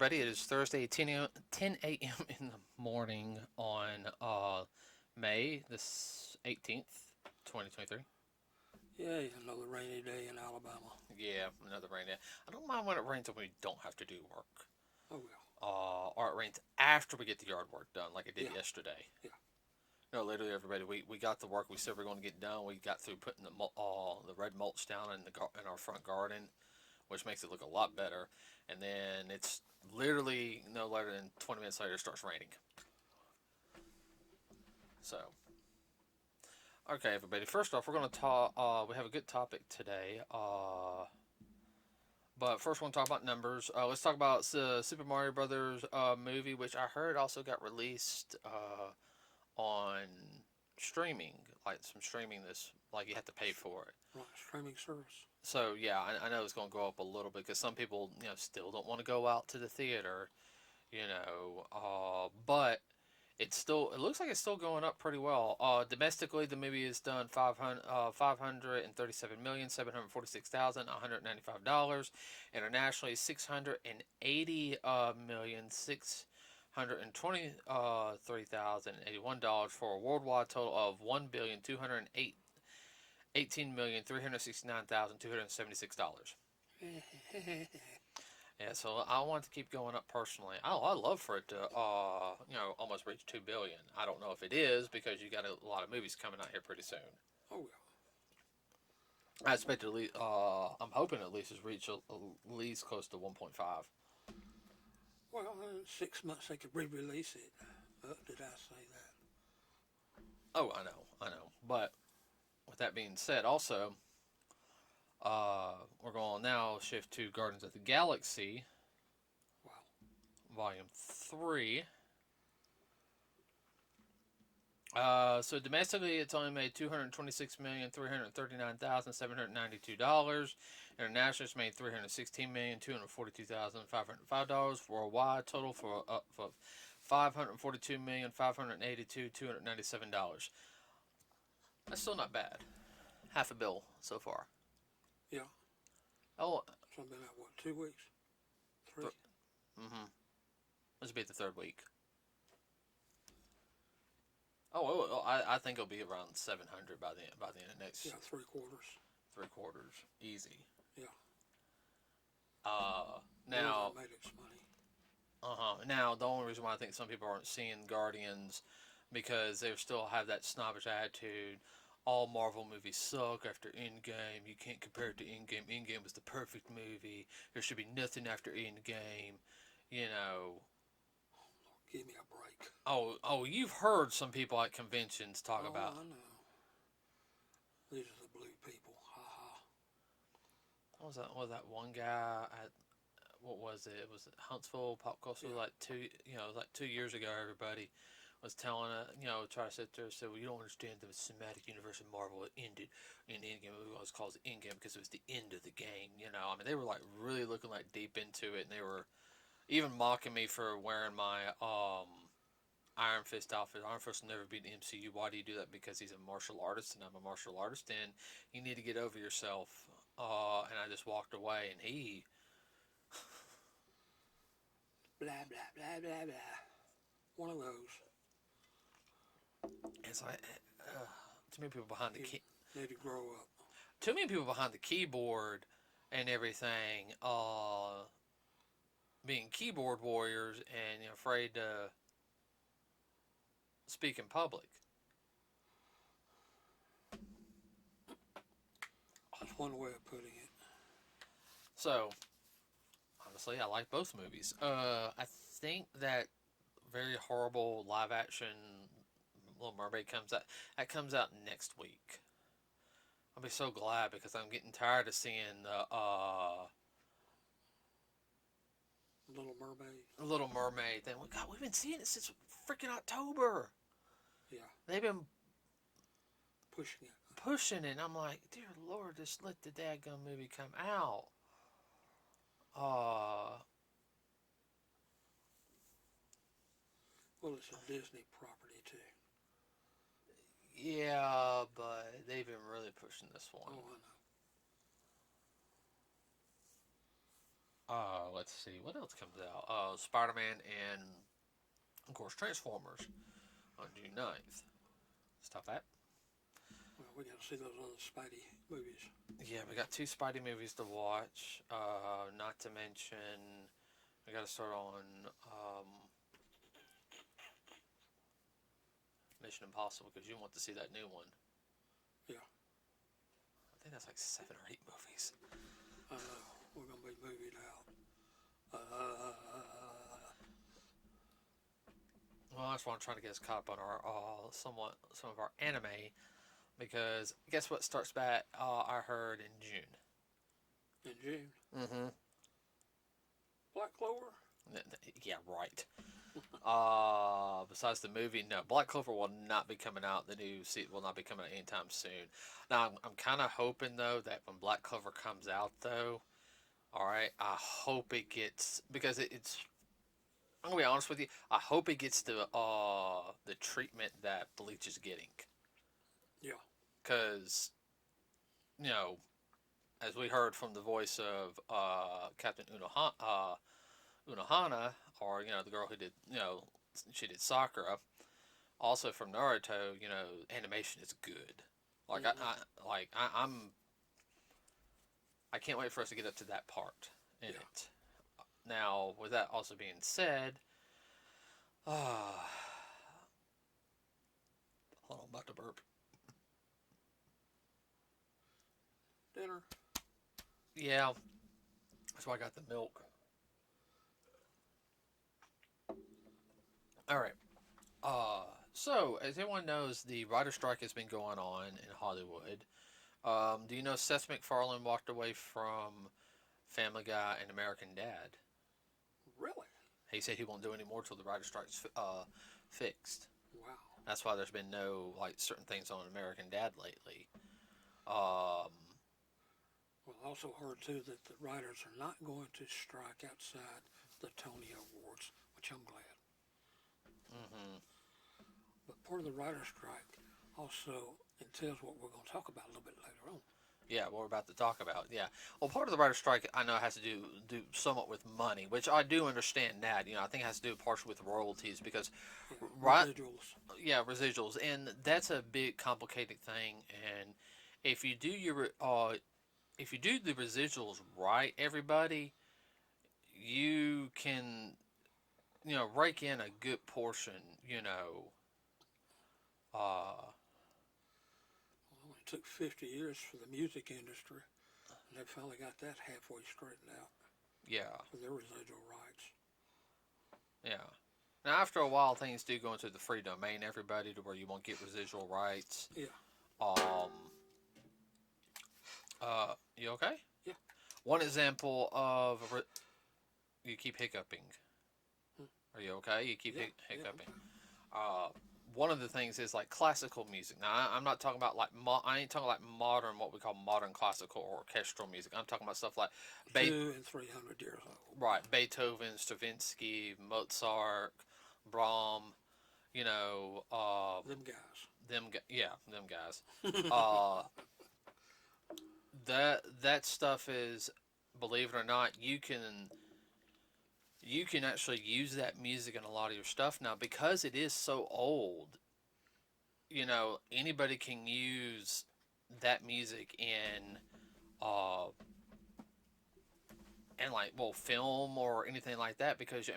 everybody. It is Thursday, 10 a.m. in the morning on May the 18th, 2023. Yeah, another rainy day in Alabama. Yeah, another rain day. I don't mind when it rains and we don't have to do work. Oh, well. Or it rains after we get the yard work done, like it did Yeah. yesterday. Yeah. No, literally, everybody. We got the work we said we are going to get done. We got through putting the red mulch down in our front garden, which makes it look a lot better. And then it's literally no later than 20 minutes later it starts raining. So, okay, everybody. First off, we're going to talk. We have a good topic today. But first, we're going to talk about numbers. Let's talk about the Super Mario Brothers movie, which I heard also got released on streaming, like some streaming. Like you have to pay for it. Right, streaming service. So yeah, I know it's going to go up a little bit because some people, still don't want to go out to the theater, but it looks like it's still going up pretty well. Domestically, the movie has done $537,746,195. Internationally, $680,623,081 for a worldwide total of $1,218,369,276. Yeah, so I want to keep going up personally. I love for it to, almost reach 2 billion. I don't know if it is because you got a lot of movies coming out here pretty soon. Oh, well. I expect at least, I'm hoping at least it's reach at least close to 1.5. Well, in 6 months they could re-release it. Did I say that? Oh, I know. But with that being said, also, we're going to now shift to Guardians of the Galaxy. Wow. Volume 3. So domestically, it's only made $226,339,792. Internationally, it's made $316,242,505. Worldwide, total for $542,582,297. That's still not bad. Half a bill so far. Yeah. Oh. So I've been out, 2 weeks? 3? Mm-hmm. This will be the third week. Oh, I think it'll be around 700 by the end of next. Yeah, 3/4. 3/4, easy. Yeah. Now. Made its money. Now the only reason why I think some people aren't seeing Guardians because they still have that snobbish attitude. All Marvel movies suck after Endgame. You can't compare it to Endgame. Endgame was the perfect movie. There should be nothing after Endgame. Give me a break. Oh, you've heard some people at conventions talk about. I know. These are the blue people. Ha ha. What was that? What was that one guy at? What was it? It was Huntsville Pop Culture. Yeah. Like 2 years ago. Everybody was telling try to sit there and say, well, you don't understand the cinematic universe of Marvel. It ended in Endgame. It was called Endgame because it was the end of the game. They were like really looking like deep into it, and they were even mocking me for wearing my Iron Fist outfit. Iron Fist will never beat the MCU. Why do you do that? Because he's a martial artist and I'm a martial artist, and you need to get over yourself. And I just walked away, and he blah blah blah blah blah. One of those. It's like too many people behind the Need to grow up. Too many people behind the keyboard and everything. Being keyboard warriors and afraid to speak in public. That's one way of putting it. So, honestly, I like both movies. I think that very horrible live action Little Mermaid comes out next week. I'll be so glad because I'm getting tired of seeing the Little Mermaid thing. God, we've been seeing it since freaking October. Yeah. They've been pushing it. And I'm like, dear Lord, just let the daggum movie come out. Well, it's a Disney property too. Yeah, but they've been really pushing this one. Oh, I know. Let's see what else comes out. Spider-Man and of course Transformers on June 9th. Stop that. Well, we got to see those other Spidey movies. Yeah, we got two Spidey movies to watch. Not to mention, we got to start on Mission Impossible because you want to see that new one. Yeah. I think that's like 7 or 8 movies. I know. We're going to be movied out. Well, that's why I'm trying to get us caught up on our some of our anime because guess what starts back? I heard in June. In June. Mm-hmm. Black Clover? Yeah, right. Besides the movie, no, Black Clover will not be coming out. The new seat will not be coming out anytime soon. Now, I'm kind of hoping though that when Black Clover comes out, though, all right, I hope it gets because it's. I'm gonna be honest with you. I hope it gets the treatment that Bleach is getting. Yeah. Because, you know, as we heard from the voice of Captain Unohana, or the girl who did she did Sakura. Also from Naruto, animation is good. Like I can't wait for us to get up to that part in it. Now, with that also being said, hold on, I'm about to burp. Dinner. Yeah, that's why I got the milk. All right. So as everyone knows, the writer strike has been going on in Hollywood. Do you know Seth MacFarlane walked away from Family Guy and American Dad? Really? He said he won't do any more till the writer strike's fixed. Wow. That's why there's been no certain things on American Dad lately. Well, I also heard too that the writers are not going to strike outside the Tony Awards, which I'm glad. Mm-hmm. But part of the writer's strike also entails what we're going to talk about a little bit later on. Yeah, what we're about to talk about. Yeah. Well, part of the writer's strike I know has to do somewhat with money, which I do understand that. I think it has to do partially with royalties because residuals. Yeah, residuals, and that's a big complicated thing. And if you do the residuals right, everybody, you can rake in a good portion. Well, it took 50 years for the music industry, and they finally got that halfway straightened out. Yeah. For their residual rights. Yeah. Now, after a while, things do go into the free domain, everybody, to where you won't get residual rights. Yeah. You okay? Yeah. One example of you keep hiccuping. Are you okay? You keep hiccuping. Okay. One of the things is like classical music. Now, I'm not talking about I ain't talking like modern, what we call modern classical or orchestral music. I'm talking about stuff like 200 and 300 years old. Right, Beethoven, Stravinsky, Mozart, Brahms. Them guys. Them guys. That stuff is, believe it or not, you can actually use that music in a lot of your stuff now because it is so old. Anybody can use that music in film or anything like that because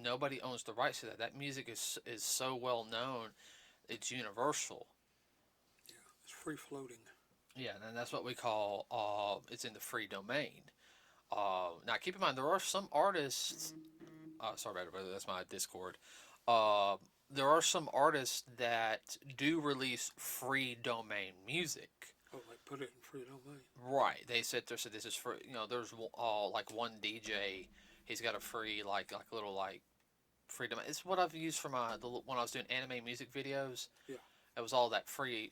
nobody owns the rights to that. That music is so well known, it's universal. Yeah, it's free floating. Yeah, and that's what we call it's in the free domain. Now keep in mind there are some artists. Sorry about it, that's my Discord. There are some artists that do release free domain music. Oh, like put it in free domain. Right. They said this is free. There's like one DJ. He's got a free little free domain. It's what I've used for when I was doing anime music videos. Yeah. It was all that free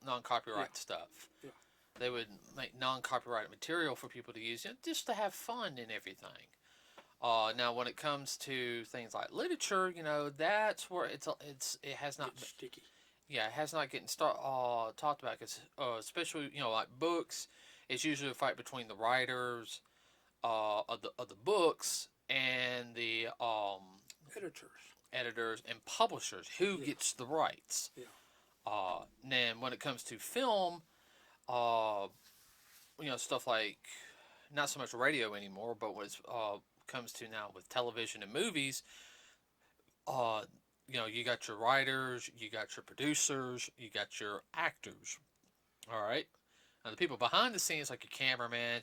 non-copyright stuff. Yeah. They would make non-copyrighted material for people to use, just to have fun and everything. Now, when it comes to things like literature, that's where it has not. It's sticky. Yeah, it has not getting talked about because especially like books, it's usually a fight between the writers of the books and the Editors. editors and publishers who Yeah. gets the rights. Yeah. Then when it comes to film, uh, stuff like not so much radio anymore, but what comes to now with television and movies, uh, you got your writers, you got your producers, you got your actors. All right. Now, the people behind the scenes, like your cameraman,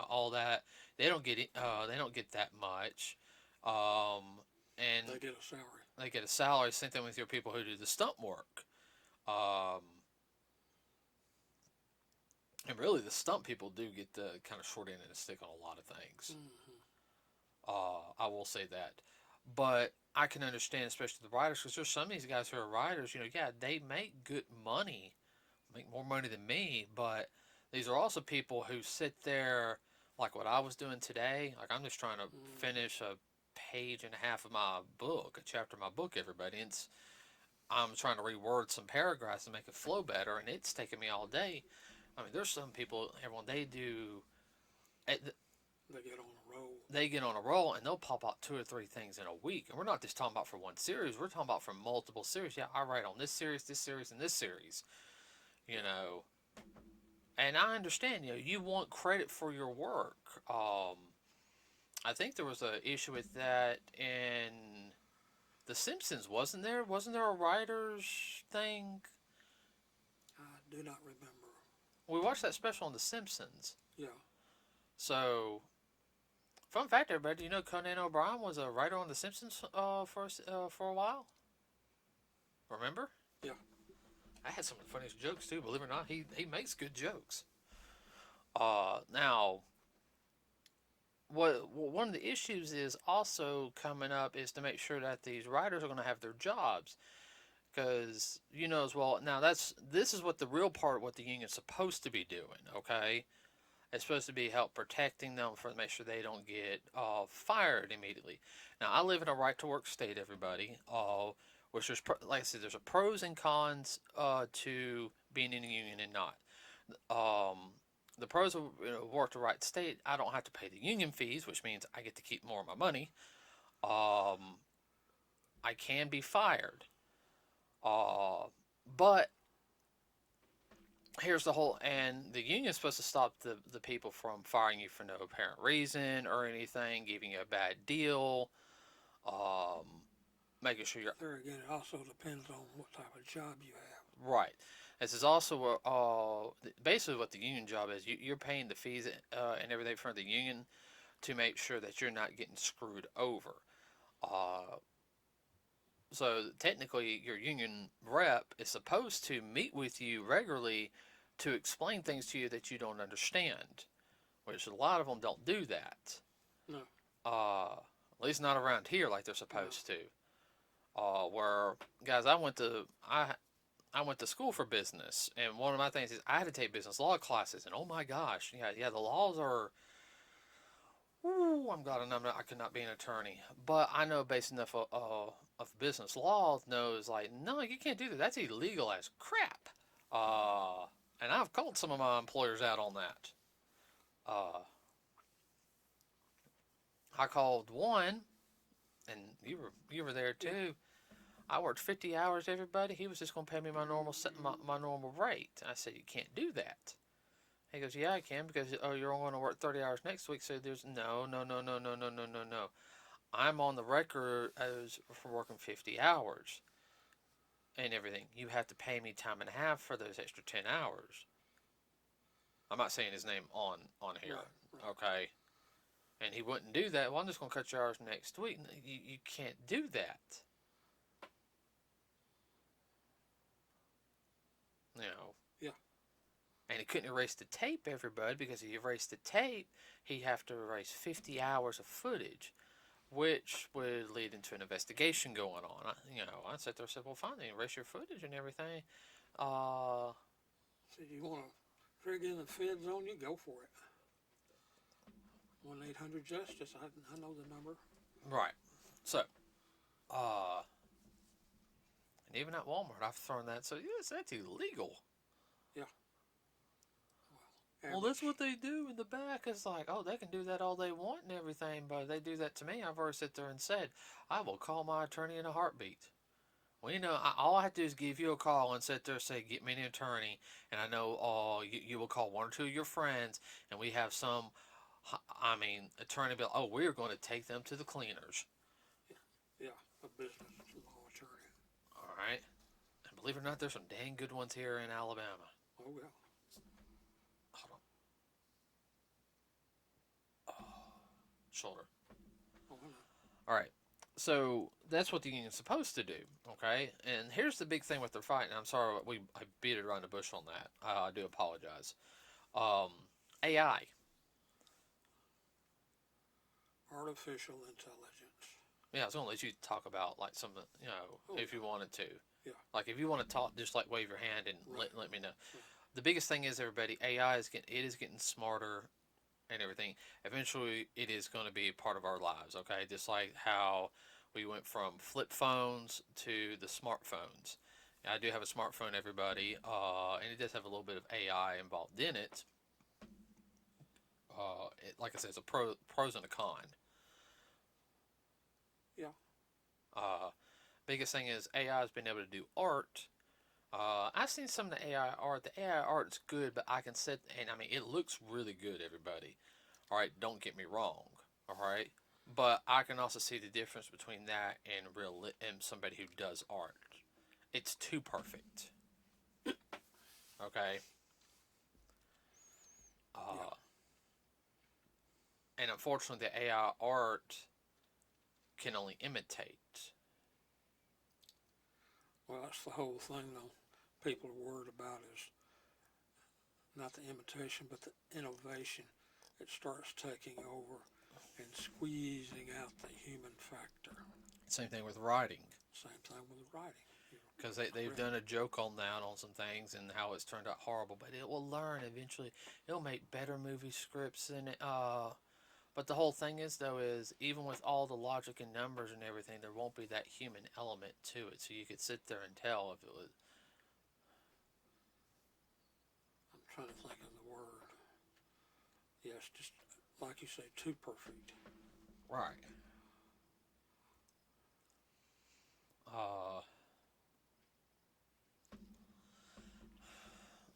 all that, they don't get that much, and They get a salary. they get a salary. Same thing with your people who do the stunt work, um, and really the stunt people do get the kind of short end of the stick on a lot of things. Mm-hmm. I will say that, but I can understand, especially the writers, because there's some of these guys who are writers. Yeah, they make good money, make more money than me, but these are also people who sit there, like what I was doing today. Like I'm just trying to finish a page and a half of my book, a chapter of my book, everybody. I'm trying to reword some paragraphs and make it flow better, and it's taking me all day. I mean, there's some people, everyone, they do. They get on a roll. They get on a roll and they'll pop out 2 or 3 things in a week. And we're not just talking about for one series. We're talking about for multiple series. Yeah, I write on this series, and this series. And I understand, you want credit for your work. I think there was an issue with that in The Simpsons, wasn't there? Wasn't there a writer's thing? I do not remember. We watched that special on The Simpsons. Yeah. So, fun fact, everybody, do you know Conan O'Brien was a writer on The Simpsons for a while? Remember? Yeah. I had some of the funniest jokes too. Believe it or not, he makes good jokes. Now, one of the issues is also coming up is to make sure that these writers are going to have their jobs, because as well. Now this is what the real part, what the union's supposed to be doing. Okay, it's supposed to be help protecting them for make sure they don't get fired immediately. Now I live in a right to work state, everybody. Which there's, like I said, there's a pros and cons to being in a union and not. The pros of work to right state, I don't have to pay the union fees, which means I get to keep more of my money. I can be fired. But here's the whole, and the union's supposed to stop the people from firing you for no apparent reason or anything, giving you a bad deal, making sure you're... There again, it also depends on what type of job you have. Right. This is also basically what the union job is. You're paying the fees and everything for the union to make sure that you're not getting screwed over. So technically, your union rep is supposed to meet with you regularly to explain things to you that you don't understand, which a lot of them don't do that. No. At least not around here like they're supposed to. Where, guys, I went to school for business, and one of my things is I had to take business law classes, and oh my gosh, yeah, the laws are... Ooh, I'm glad I could not be an attorney, but I know basic enough of business law knows, like, no, you can't do that. That's illegal as crap. And I've called some of my employers out on that. I called one, and you were there too. I worked 50 hours, everybody. He was just going to pay me my normal rate. I said, you can't do that. He goes, yeah, I can, because you're only going to work 30 hours next week. So there's no. I'm on the record as for working 50 hours and everything. You have to pay me time and a half for those extra 10 hours. I'm not saying his name on here, Right. Okay? And he wouldn't do that. Well, I'm just going to cut your hours next week. You can't do that. Yeah. And he couldn't erase the tape, everybody, because if he erased the tape, he'd have to erase 50 hours of footage, which would lead into an investigation going on. I sat there and said, well, fine, then erase your footage and everything. So you want to trigger in the feds on you, go for it. 1-800-JUSTICE, I know the number. Right. So, and even at Walmart, I've thrown that. So, yes, that's illegal. Yeah. Well, that's what they do in the back. It's like, oh, they can do that all they want and everything, but they do that to me. I've already sit there and said, I will call my attorney in a heartbeat. Well, all I have to do is give you a call and sit there and say, get me an attorney, and I know you will call one or two of your friends, and we have some, attorney bill. Oh, we're going to take them to the cleaners. Yeah, a business law attorney. All right. And believe it or not, there's some dang good ones here in Alabama. Oh, yeah. Hold on. Oh, shoulder. Oh, I know. All right. So that's what the union's supposed to do, okay? And here's the big thing with their fight. And I'm sorry I beat it around the bush on that. I do apologize. AI. Artificial intelligence. Yeah, I was gonna let you talk about like some, if you wanted to. Yeah. Like if you want to talk, just like wave your hand and Right. let me know. Right. The biggest thing is everybody, AI is getting smarter and everything. Eventually, it is going to be a part of our lives. Okay, just like how we went from flip phones to the smartphones. I do have a smartphone, everybody, and it does have a little bit of AI involved in it. Like I said, it's a pros and a con. Yeah. Biggest thing is AI has been able to do art. I've seen some of the AI art. The AI art's good, but I can sit and it looks really good. Everybody, all right. Don't get me wrong, all right. But I can also see the difference between that and somebody who does art. It's too perfect. Okay. Yeah. And unfortunately, the AI art can only imitate. Well, that's the whole thing, though. People are worried about is not the imitation, but the innovation. It starts taking over and squeezing out the human factor. Same thing with writing. Same thing with writing. Because they've done a joke on that on some things and how it's turned out horrible, but it will learn eventually. It'll make better movie scripts and but the whole thing is though is even with all the logic and numbers and everything, there won't be that human element to it. So you could sit there and tell if it was. I'm trying to think of the word. Yes, just like you say, too perfect. Right.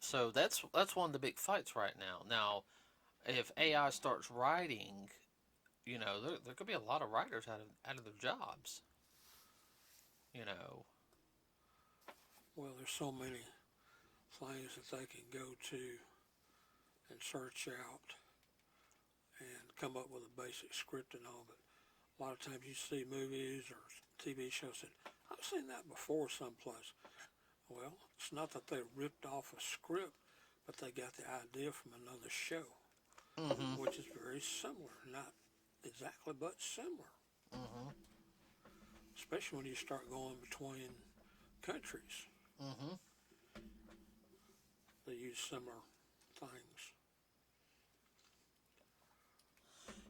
So that's one of the big fights right now. Now, if AI starts writing, there could be a lot of writers out of their jobs. You know. Well, there's so many things that they can go to and search out and come up with a basic script and all, but a lot of times you see movies or TV shows that I've seen that before someplace. Well, it's not that they ripped off a script, but they got the idea from another show, which is very similar. Not exactly, but similar. Especially when you start going between countries. They use similar things.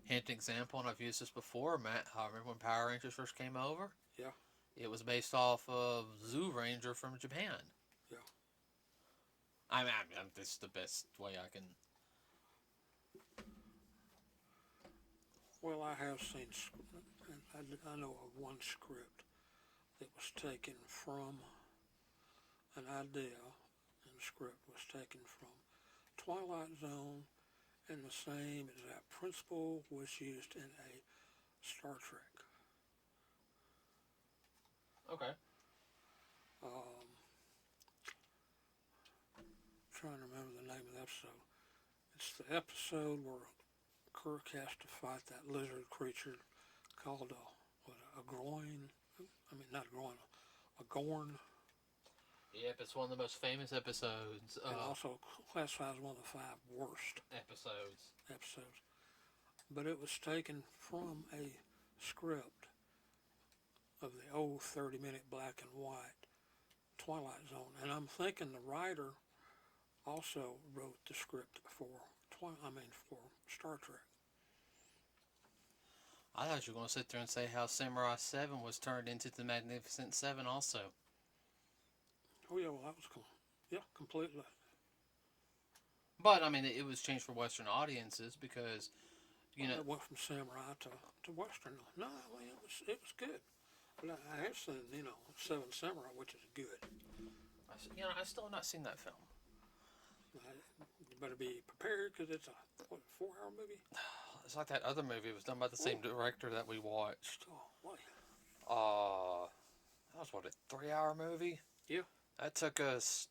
Hint example, and I've used this before, Matt. I remember when Power Rangers first came over? Yeah. It was based off of Zoo Ranger from Japan. Yeah. This is the best way I can. Well, I have seen, I know of one script that was taken from an idea, and the script was taken from Twilight Zone, and the same exact principle was used in a Star Trek. Okay. Trying to remember the name of the episode. It's the episode where Kirk has to fight that lizard creature called a groin. Not a groin, a gorn. Yep, it's one of the most famous episodes. And also classified as one of the 5 worst episodes. But it was taken from a script of the old 30-minute black and white Twilight Zone. And I'm thinking the writer also wrote the script for Star Trek. I thought you were going to sit there and say how Samurai 7 was turned into the Magnificent 7 also. Oh yeah, well that was cool. Yeah, completely. But I mean, it was changed for Western audiences because you know, It went from samurai to western. No, I mean it was good. But I have seen Seven Samurai, which is good. I still have not seen that film. You better be prepared because it's a 4-hour movie. It's like that other movie. It was done by the same director that we watched. Oh, boy. That was what, a 3-hour movie? Yeah. That took us.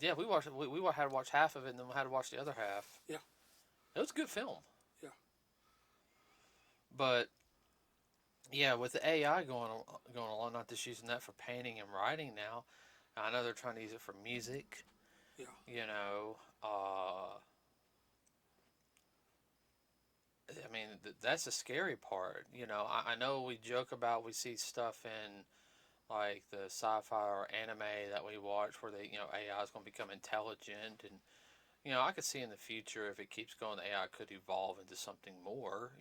Yeah, we watched. We had to watch half of it, and then we had to watch the other half. Yeah. It was a good film. Yeah. But yeah, with the AI going along, not just using that for painting and writing now. I know they're trying to use it for music. Yeah. You know, I mean, that's the scary part. You know, I know we joke about we see stuff in like the sci-fi or anime that we watch where AI is going to become intelligent, and I could see in the future if it keeps going, the AI could evolve into something more.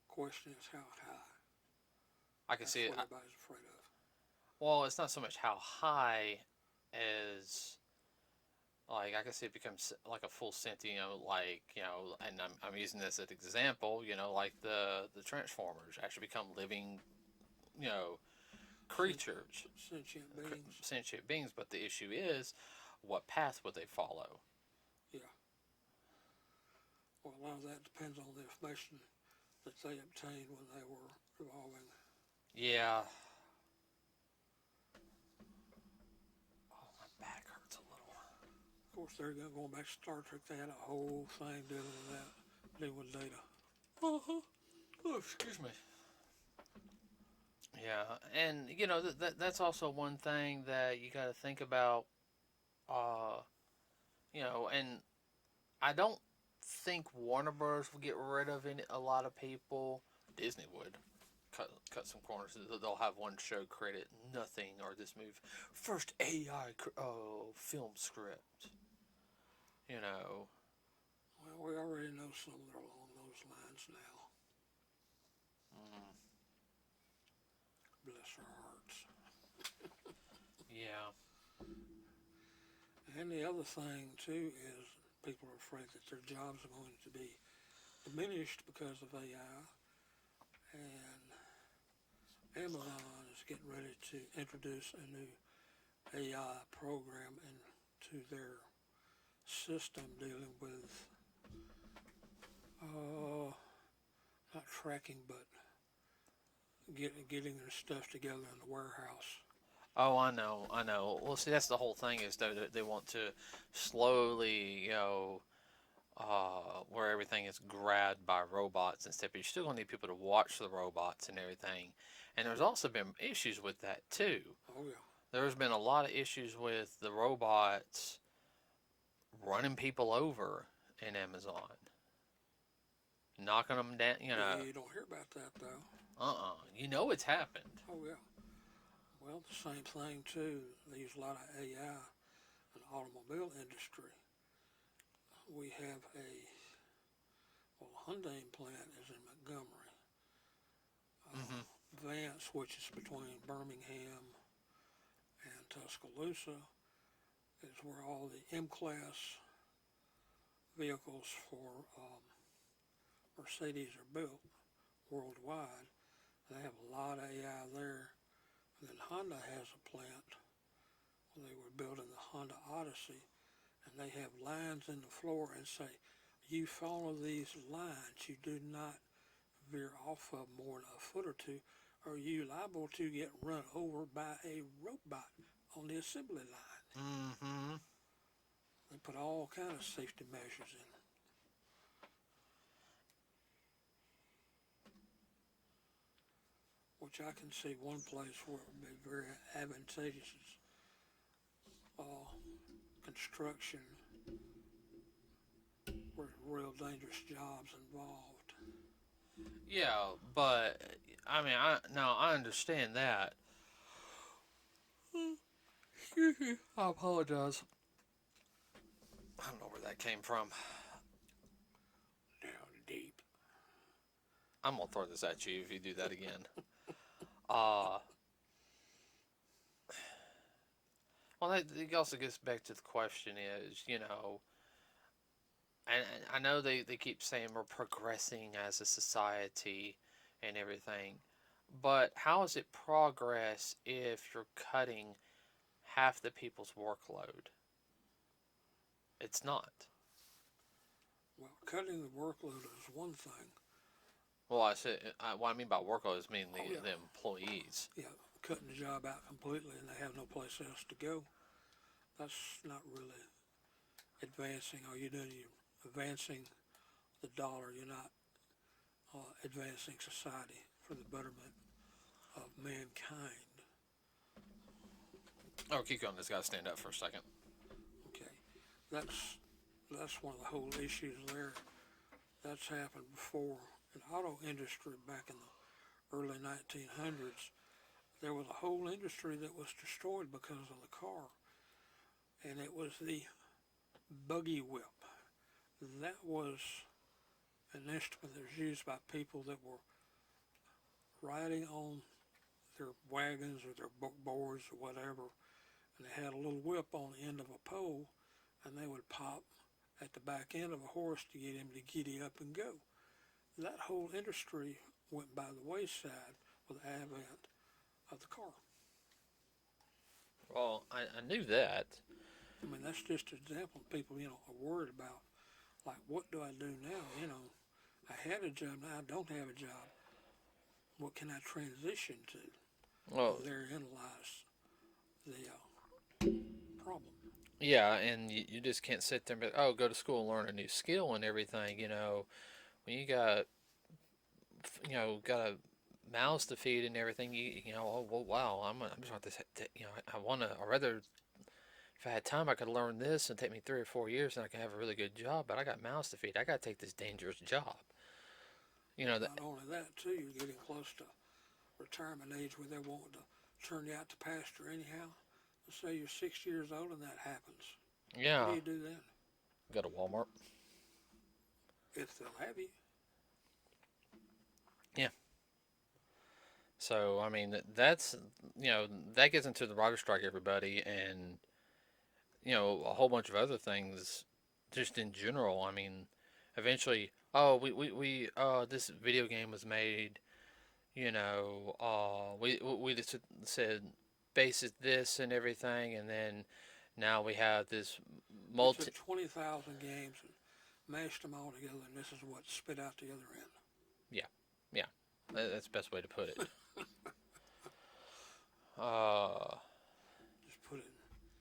Question is how high. I can see it. What everybody's afraid of. Well, it's not so much how high as like I can see it becomes like a full sentient, and I'm using this as an example, like the Transformers actually become living, creatures, sentient beings. But the issue is, what path would they follow? Yeah. Well, a lot of that depends on the information that they obtained when they were evolving. Yeah. Oh, my back hurts a little. Of course, they're going back to Star Trek. They had a whole thing dealing with that, dealing with data. Uh-huh. Oh, excuse me. Yeah, and that's also one thing that you got to think about. And I don't think Warner Bros. Will get rid of a lot of people. Disney would cut some corners. They'll have one show credit nothing, or this movie first AI film script. Well, we already know some that are along those lines now. Bless our hearts. Yeah. And the other thing too is people are afraid that their jobs are going to be diminished because of AI, and Amazon is getting ready to introduce a new AI program into their system dealing with not tracking but getting their stuff together in the warehouse. Oh, I know. Well, see, that's the whole thing is they want to slowly, where everything is grabbed by robots and stuff. But you're still going to need people to watch the robots and everything. And there's also been issues with that, too. Oh, yeah. There's been a lot of issues with the robots running people over in Amazon. Knocking them down, Yeah, you don't hear about that, though. It's happened. Oh, yeah. Well, the same thing, too. They use a lot of AI in the automobile industry. We have Hyundai plant is in Montgomery. Vance, which is between Birmingham and Tuscaloosa, is where all the M-Class vehicles for Mercedes are built worldwide. They have a lot of AI there. And then Honda has a plant where they were building the Honda Odyssey, and they have lines in the floor and say, you follow these lines, you do not veer off of more than a foot or two, or you liable to get run over by a robot on the assembly line. Mm-hmm. They put all kind of safety measures in. Which I can see one place where it would be very advantageous is construction, where real dangerous jobs involved. Yeah, but I mean, I understand that. Excuse me, I apologize. I don't know where that came from. Down deep. I'm gonna throw this at you if you do that again. Well, that it also gets back to the question is, and I know they keep saying we're progressing as a society and everything, but how is it progress if you're cutting half the people's workload? It's not. Well, cutting the workload is one thing. Well, what I mean by workload is mean Oh, yeah. the employees. Yeah, cutting the job out completely and they have no place else to go. That's not really advancing. All you're doing, you're advancing the dollar. You're not advancing society for the betterment of mankind. Oh, keep going. This guy stand up for a second. Okay, that's one of the whole issues there. That's happened before in the auto industry back in the early 1900s. There was a whole industry that was destroyed because of the car, and it was the buggy whip. That was an instrument that was used by people that were riding on their wagons or their boards or whatever, and they had a little whip on the end of a pole, and they would pop at the back end of a horse to get him to giddy up and go. That whole industry went by the wayside with the advent of the car. Well, I knew that. I mean, that's just an example. People, are worried about, like, what do I do now? I had a job, now I don't have a job. What can I transition to? Well, Therein lies the problem. yeah, and you just can't sit there and be like, oh, go to school and learn a new skill and everything. When you got a mouths to feed and everything, oh, well, wow, I'm just want this, I rather, if I had time, I could learn this and take me 3 or 4 years and I could have a really good job, but I got mouths to feed. I got to take this dangerous job. Not only that, too, you're getting close to retirement age where they're wanting to turn you out to pasture anyhow. Let's say you're 6 years old and that happens. Yeah. What do you do then? Go to Walmart. If they'll have you. Yeah. So, I mean, that's, that gets into the writer's strike, everybody, and, a whole bunch of other things just in general. I mean, eventually, oh, this video game was made, we just said basis this and everything, and then now we have this We took 20,000 games and mashed them all together, and this is what spit out the other end. Yeah, yeah, that's the best way to put it. Just put it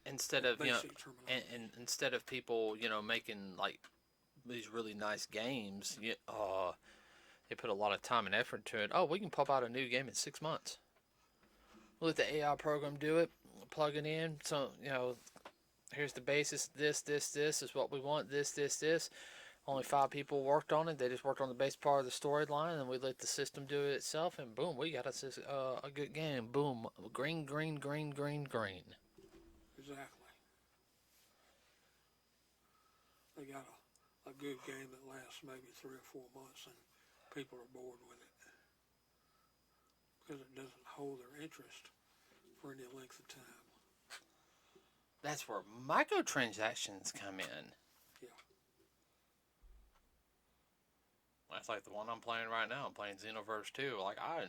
Instead in of basic terminology. and instead of people making like these really nice games, they put a lot of time and effort to it. Oh, we can pop out a new game in 6 months. We'll let the AI program do it. Plug it in. So here's the basis. This is what we want. This. Only 5 people worked on it. They just worked on the base part of the storyline, and we let the system do it itself. And boom, we got a good game. Boom, green. Exactly. They got a good game that lasts maybe 3 or 4 months, and people are bored with it because it doesn't hold their interest for any length of time. That's where microtransactions come in. Yeah. That's like the one I'm playing right now. I'm playing Xenoverse 2. Like I'm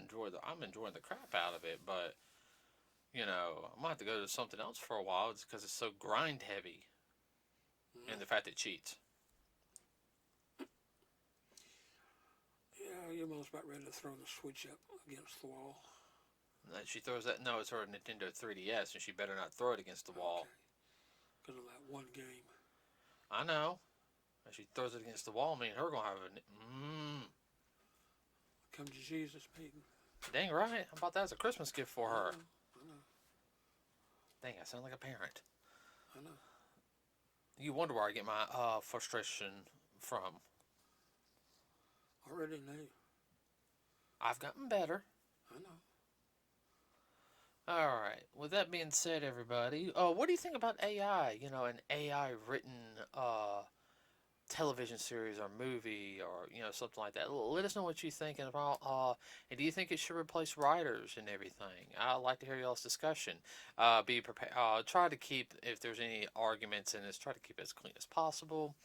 enjoying the crap out of it, but I might have to go to something else for a while just because it's so grind heavy, and the fact it cheats. Yeah, you're almost about ready to throw the Switch up against the wall. She throws that. No, it's her Nintendo 3DS, and she better not throw it against the wall. Because of that one game. I know. If she throws it against the wall, me and her gonna have Come to Jesus meeting. Dang right. How about that as a Christmas gift for her? I know. Dang, I sound like a parent. I know. You wonder where I get my frustration from. Already knew. I've gotten better. I know. Alright, with that being said, everybody, what do you think about AI? An AI written television series or movie or something like that. Let us know what you think about. And do you think it should replace writers and everything? I'd like to hear y'all's discussion. Be prepared. Try to keep, if there's any arguments in this, try to keep it as clean as possible.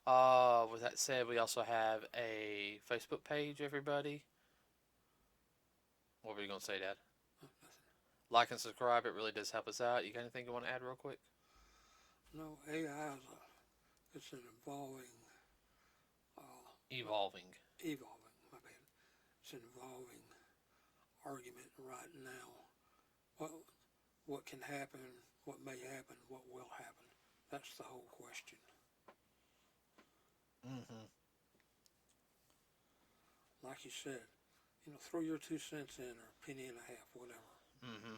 With that said, we also have a Facebook page. Everybody, what were you gonna say, Dad? Like and subscribe. It really does help us out. You got anything you want to add real quick? No, AI is it's an evolving, Evolving. my bad. It's an evolving argument right now. What can happen, what may happen, what will happen. That's the whole question. Mm-hmm. Like you said, throw your 2 cents in, or a penny and a half, whatever. Mm-hmm.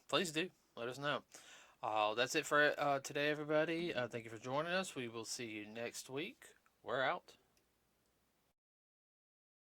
Please do. Let us know. That's it for today, everybody. Thank you for joining us. We will see you next week. We're out.